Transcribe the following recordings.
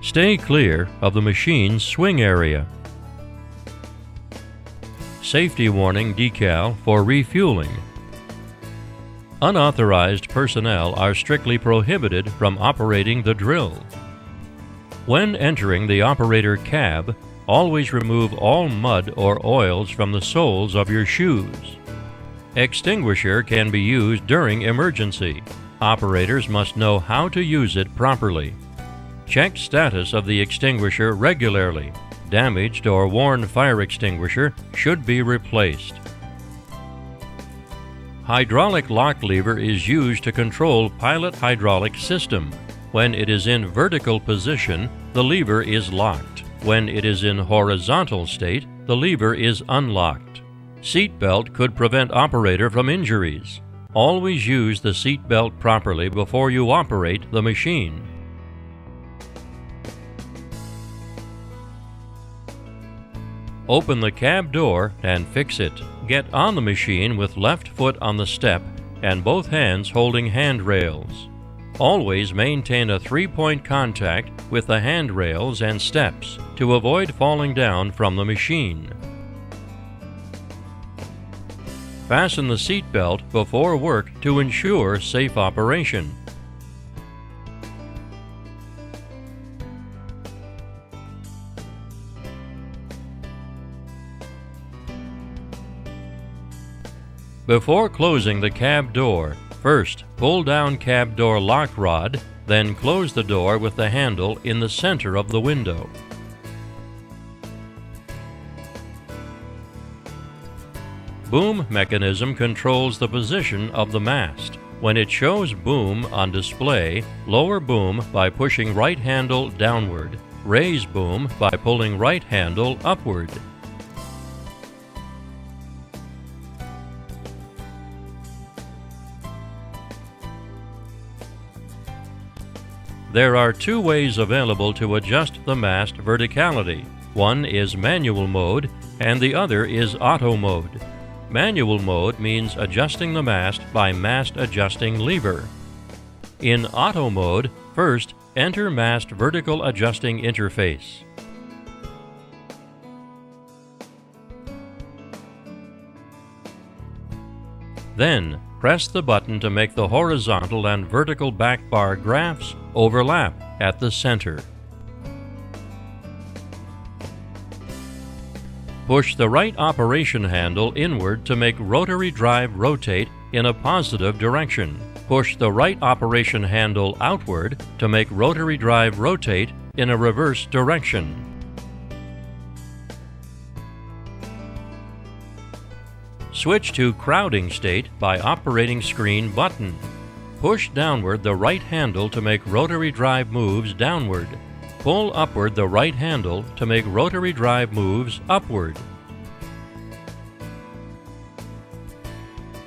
Stay clear of the machine's swing area. Safety warning decal for refueling. Unauthorized personnel are strictly prohibited from operating the drill. When entering the operator cab, always remove all mud or oils from the soles of your shoes. Extinguisher can be used during emergency. Operators must know how to use it properly. Check status of the extinguisher regularly. Damaged or worn fire extinguisher should be replaced. Hydraulic lock lever is used to control pilot hydraulic system. When it is in vertical position, the lever is locked. When it is in horizontal state, the lever is unlocked. Seat belt could prevent operator from injuries. Always use the seat belt properly before you operate the machine. Open the cab door and fix it. Get on the machine with left foot on the step and both hands holding handrails. Always maintain a 3-point contact with the handrails and steps to avoid falling down from the machine. Fasten the seat belt before work to ensure safe operation. Before closing the cab door, first pull down cab door lock rod, then close the door with the handle in the center of the window. Boom mechanism controls the position of the mast. When it shows boom on display, lower boom by pushing right handle downward. Raise boom by pulling right handle upward. There are two ways available to adjust the mast verticality. One is manual mode and the other is auto mode. Manual mode means adjusting the mast by mast adjusting lever. In auto mode, first enter mast vertical adjusting interface. Then, press the button to make the horizontal and vertical back bar graphs overlap at the center. Push the right operation handle inward to make rotary drive rotate in a positive direction. Push the right operation handle outward to make rotary drive rotate in a reverse direction. Switch to crowding state by operating screen button. Push downward the right handle to make rotary drive moves downward. Pull upward the right handle to make rotary drive moves upward.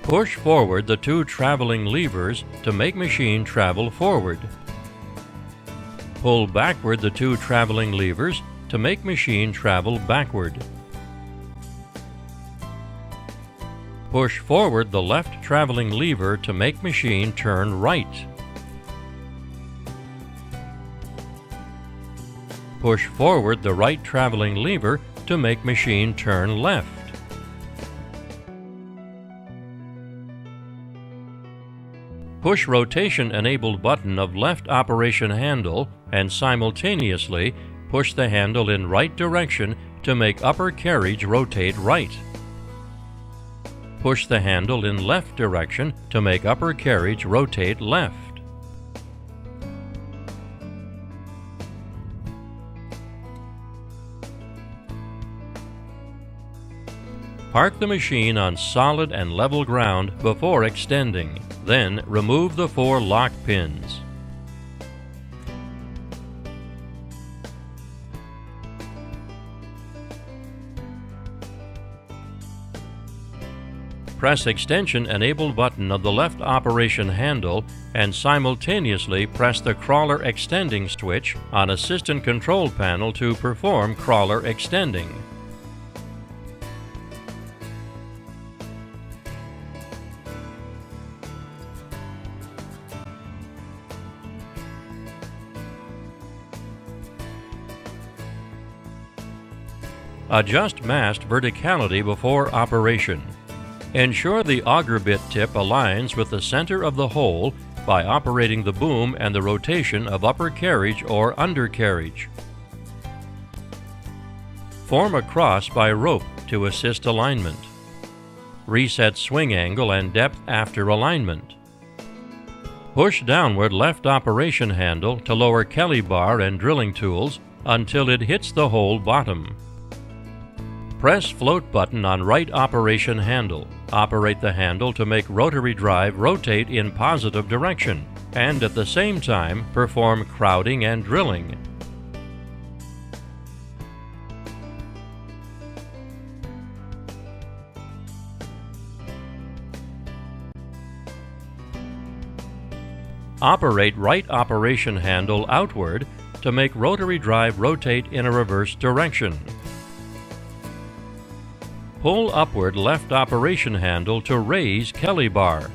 Push forward the two traveling levers to make machine travel forward. Pull backward the two traveling levers to make machine travel backward. Push forward the left traveling lever to make machine turn right. Push forward the right traveling lever to make machine turn left. Push rotation-enabled button of left operation handle and simultaneously push the handle in right direction to make upper carriage rotate right. Push the handle in left direction to make upper carriage rotate left. Park the machine on solid and level ground before extending. Then remove the 4 lock pins. Press extension-enabled button of the left operation handle and simultaneously press the crawler extending switch on assistant control panel to perform crawler extending. Adjust mast verticality before operation. Ensure the auger bit tip aligns with the center of the hole by operating the boom and the rotation of upper carriage or undercarriage. Form a cross by rope to assist alignment. Reset swing angle and depth after alignment. Push downward left operation handle to lower Kelly bar and drilling tools until it hits the hole bottom. Press float button on right operation handle. Operate the handle to make rotary drive rotate in positive direction, and at the same time perform crowding and drilling. Operate right operation handle outward to make rotary drive rotate in a reverse direction. Pull upward left operation handle to raise Kelly bar.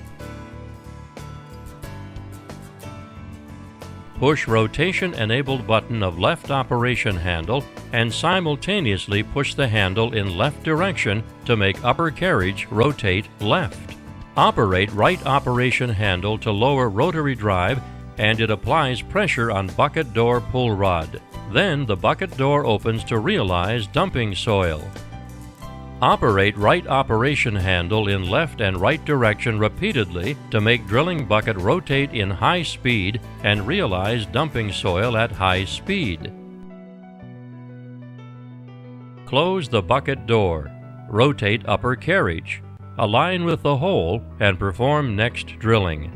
Push rotation-enabled button of left operation handle and simultaneously push the handle in left direction to make upper carriage rotate left. Operate right operation handle to lower rotary drive and it applies pressure on bucket door pull rod. Then the bucket door opens to realize dumping soil. Operate right operation handle in left and right direction repeatedly to make drilling bucket rotate in high speed and realize dumping soil at high speed. Close the bucket door. Rotate upper carriage. Align with the hole and perform next drilling.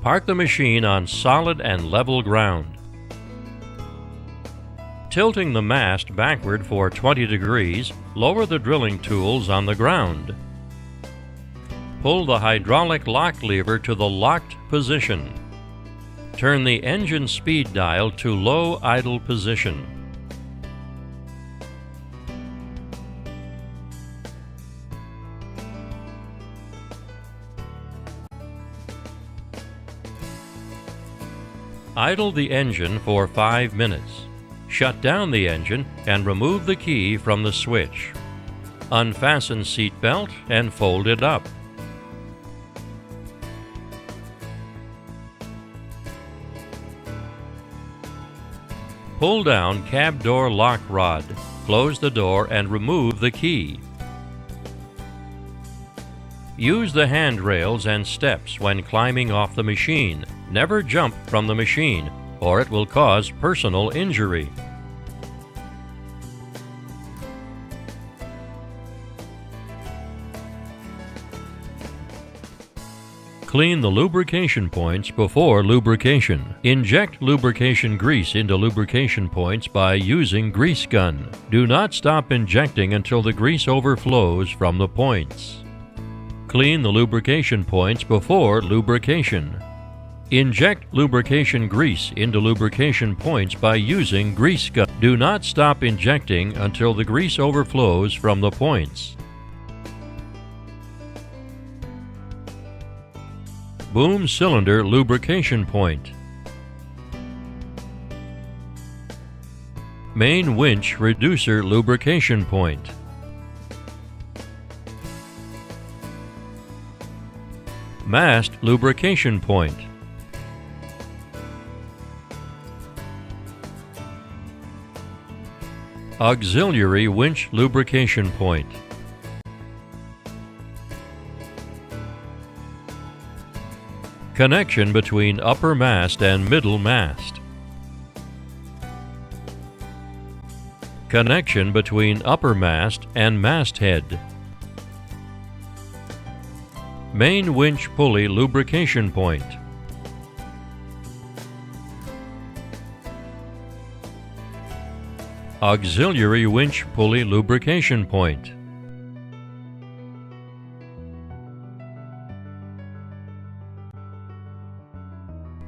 Park the machine on solid and level ground. Tilting the mast backward for 20 degrees, lower the drilling tools on the ground. Pull the hydraulic lock lever to the locked position. Turn the engine speed dial to low idle position. Idle the engine for 5 minutes. Shut down the engine and remove the key from the switch. Unfasten seat belt and fold it up. Pull down cab door lock rod. Close the door and remove the key. Use the handrails and steps when climbing off the machine. Never jump from the machine, or it will cause personal injury. Clean the lubrication points before lubrication. Inject lubrication grease into lubrication points by using grease gun. Do not stop injecting until the grease overflows from the points. Clean the lubrication points before lubrication. Inject lubrication grease into lubrication points by using grease gun. Do not stop injecting until the grease overflows from the points. Boom cylinder lubrication point. Main winch reducer lubrication point. Mast lubrication point. Auxiliary winch lubrication point. Connection between upper mast and middle mast. Connection between upper mast and masthead. Main winch pulley lubrication point. Auxiliary winch pulley lubrication point.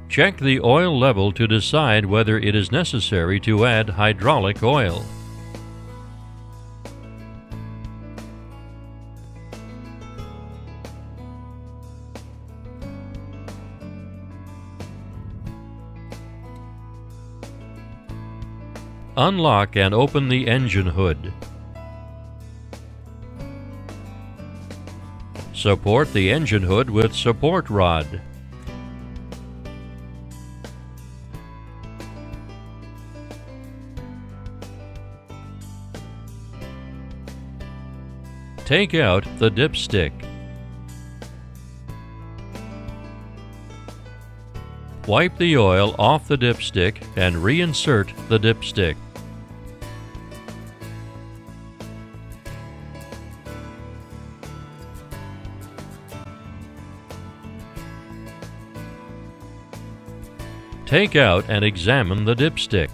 Check the oil level to decide whether it is necessary to add hydraulic oil. Unlock and open the engine hood. Support the engine hood with support rod. Take out the dipstick. Wipe the oil off the dipstick and reinsert the dipstick. Take out and examine the dipstick.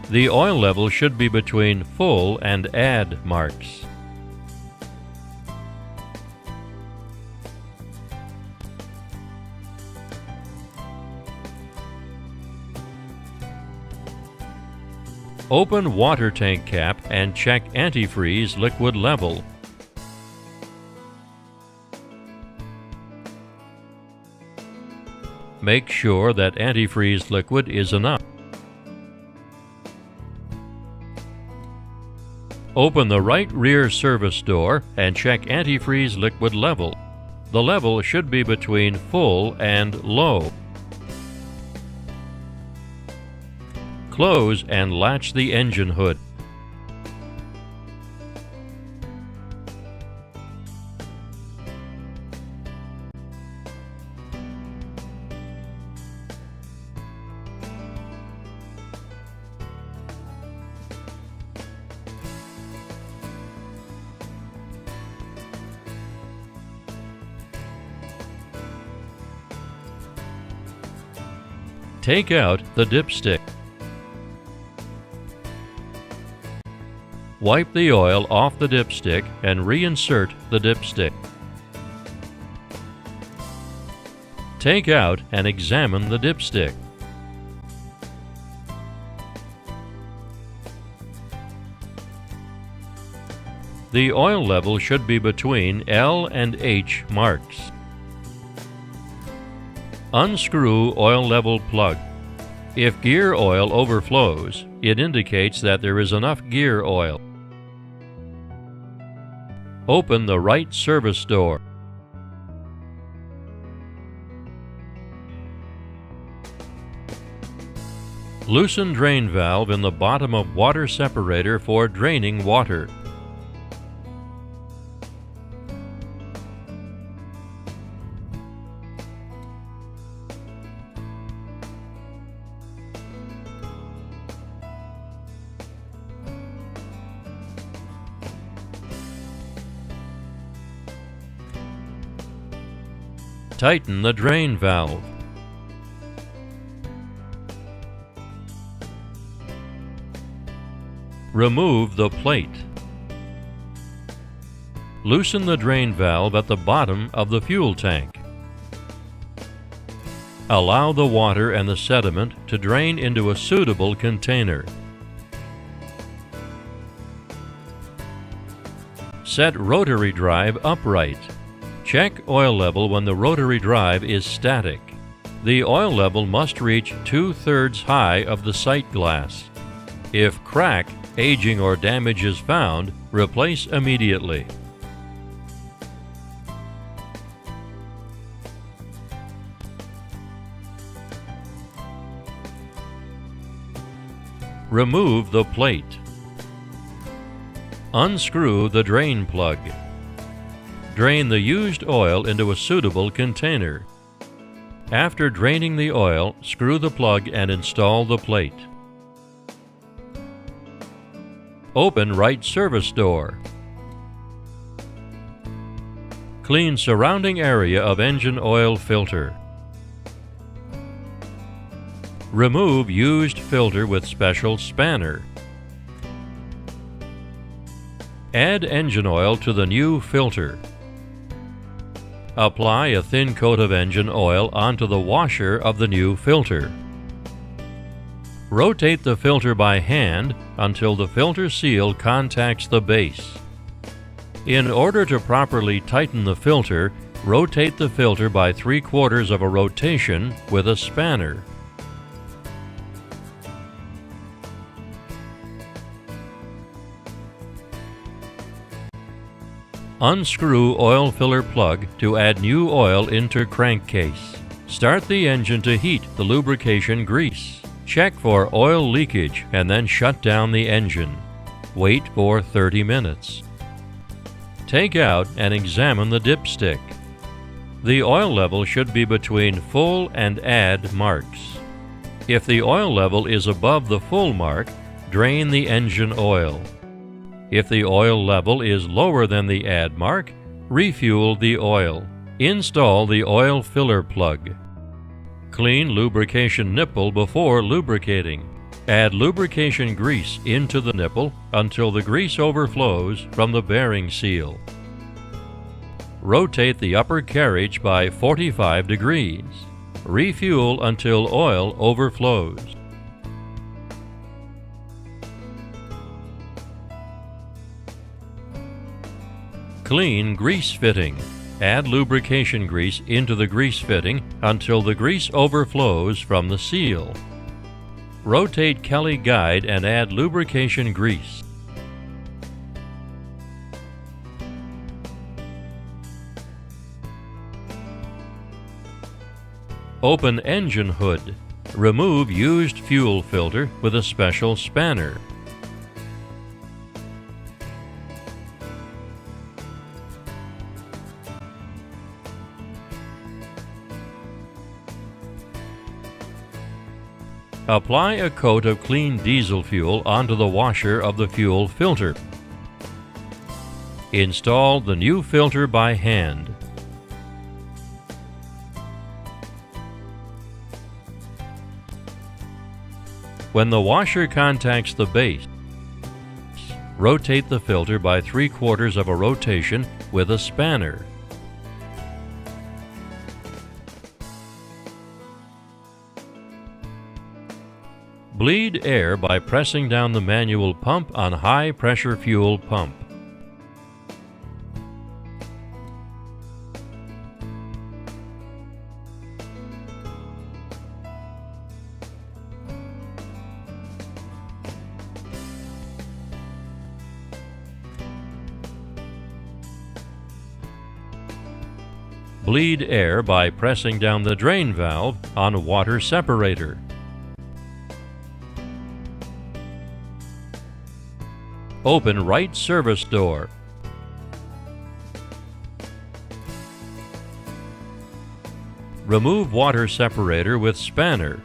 The oil level should be between full and add marks. Open water tank cap and check antifreeze liquid level. Make sure that antifreeze liquid is enough. Open the right rear service door and check antifreeze liquid level. The level should be between full and low. Close and latch the engine hood. Take out the dipstick. Wipe the oil off the dipstick and reinsert the dipstick. Take out and examine the dipstick. The oil level should be between L and H marks. Unscrew oil level plug. If gear oil overflows, it indicates that there is enough gear oil. Open the right service door. Loosen drain valve in the bottom of water separator for draining water. Tighten the drain valve. Remove the plate. Loosen the drain valve at the bottom of the fuel tank. Allow the water and the sediment to drain into a suitable container. Set rotary drive upright. Check oil level when the rotary drive is static. The oil level must reach 2/3 high of the sight glass. If crack, aging, or damage is found, replace immediately. Remove the plate. Unscrew the drain plug. Drain the used oil into a suitable container. After draining the oil, screw the plug and install the plate. Open right service door. Clean surrounding area of engine oil filter. Remove used filter with special spanner. Add engine oil to the new filter. Apply a thin coat of engine oil onto the washer of the new filter. Rotate the filter by hand until the filter seal contacts the base. In order to properly tighten the filter, rotate the filter by 3/4 of a rotation with a spanner. Unscrew oil filler plug to add new oil into crankcase. Start the engine to heat the lubrication grease. Check for oil leakage and then shut down the engine. Wait for 30 minutes. Take out and examine the dipstick. The oil level should be between full and add marks. If the oil level is above the full mark, drain the engine oil. If the oil level is lower than the add mark, refuel the oil. Install the oil filler plug. Clean lubrication nipple before lubricating. Add lubrication grease into the nipple until the grease overflows from the bearing seal. Rotate the upper carriage by 45 degrees. Refuel until oil overflows. Clean grease fitting. Add lubrication grease into the grease fitting until the grease overflows from the seal. Rotate Kelly guide and add lubrication grease. Open engine hood. Remove used fuel filter with a special spanner. Apply a coat of clean diesel fuel onto the washer of the fuel filter. Install the new filter by hand. When the washer contacts the base, rotate the filter by 3/4 of a rotation with a spanner. Bleed air by pressing down the manual pump on high-pressure fuel pump. Bleed air by pressing down the drain valve on water separator. Open right service door. Remove water separator with spanner.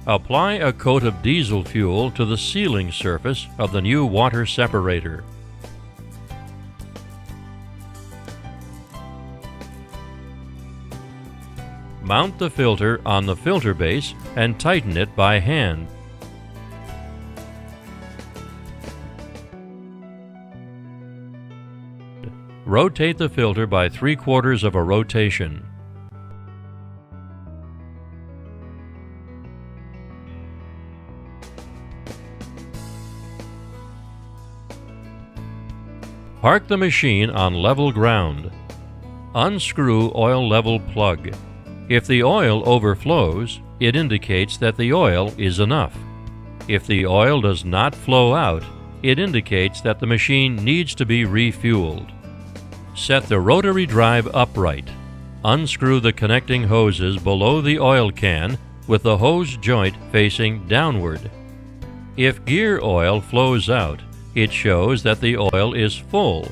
Apply a coat of diesel fuel to the sealing surface of the new water separator. Mount the filter on the filter base and tighten it by hand. Rotate the filter by 3/4 of a rotation. Park the machine on level ground. Unscrew oil level plug. If the oil overflows, it indicates that the oil is enough. If the oil does not flow out, it indicates that the machine needs to be refueled. Set the rotary drive upright. Unscrew the connecting hoses below the oil can with the hose joint facing downward. If gear oil flows out, it shows that the oil is full.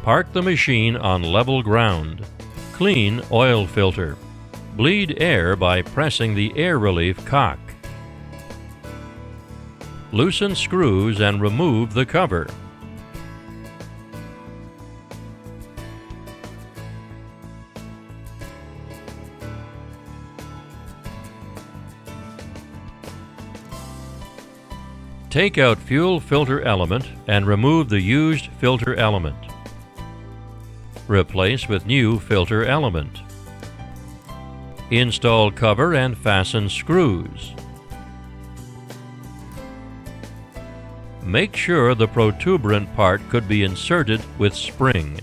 Park the machine on level ground. Clean oil filter. Bleed air by pressing the air relief cock. Loosen screws and remove the cover. Take out fuel filter element and remove the used filter element. Replace with new filter element. Install cover and fasten screws. Make sure the protuberant part could be inserted with spring.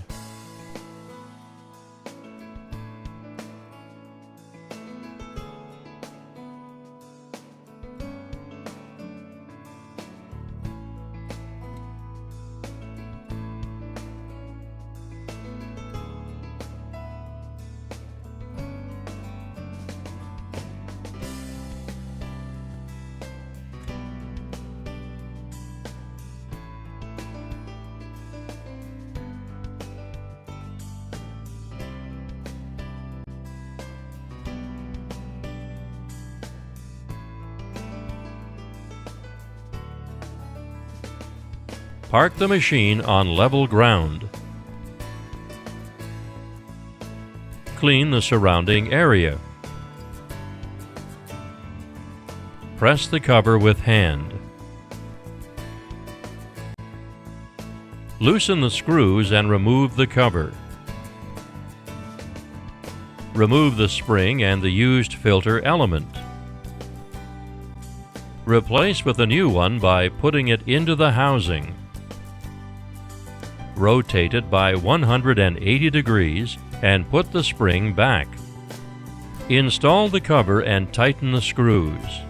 Park the machine on level ground. Clean the surrounding area. Press the cover with hand. Loosen the screws and remove the cover. Remove the spring and the used filter element. Replace with a new one by putting it into the housing. Rotate it by 180 degrees and put the spring back. Install the cover and tighten the screws.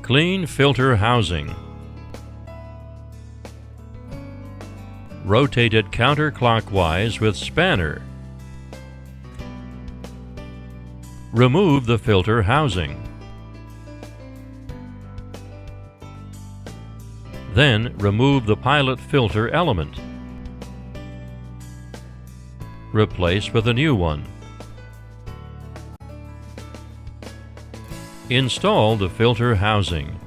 Clean filter housing. Rotate it counterclockwise with spanner. Remove the filter housing. Then remove the pilot filter element. Replace with a new one. Install the filter housing.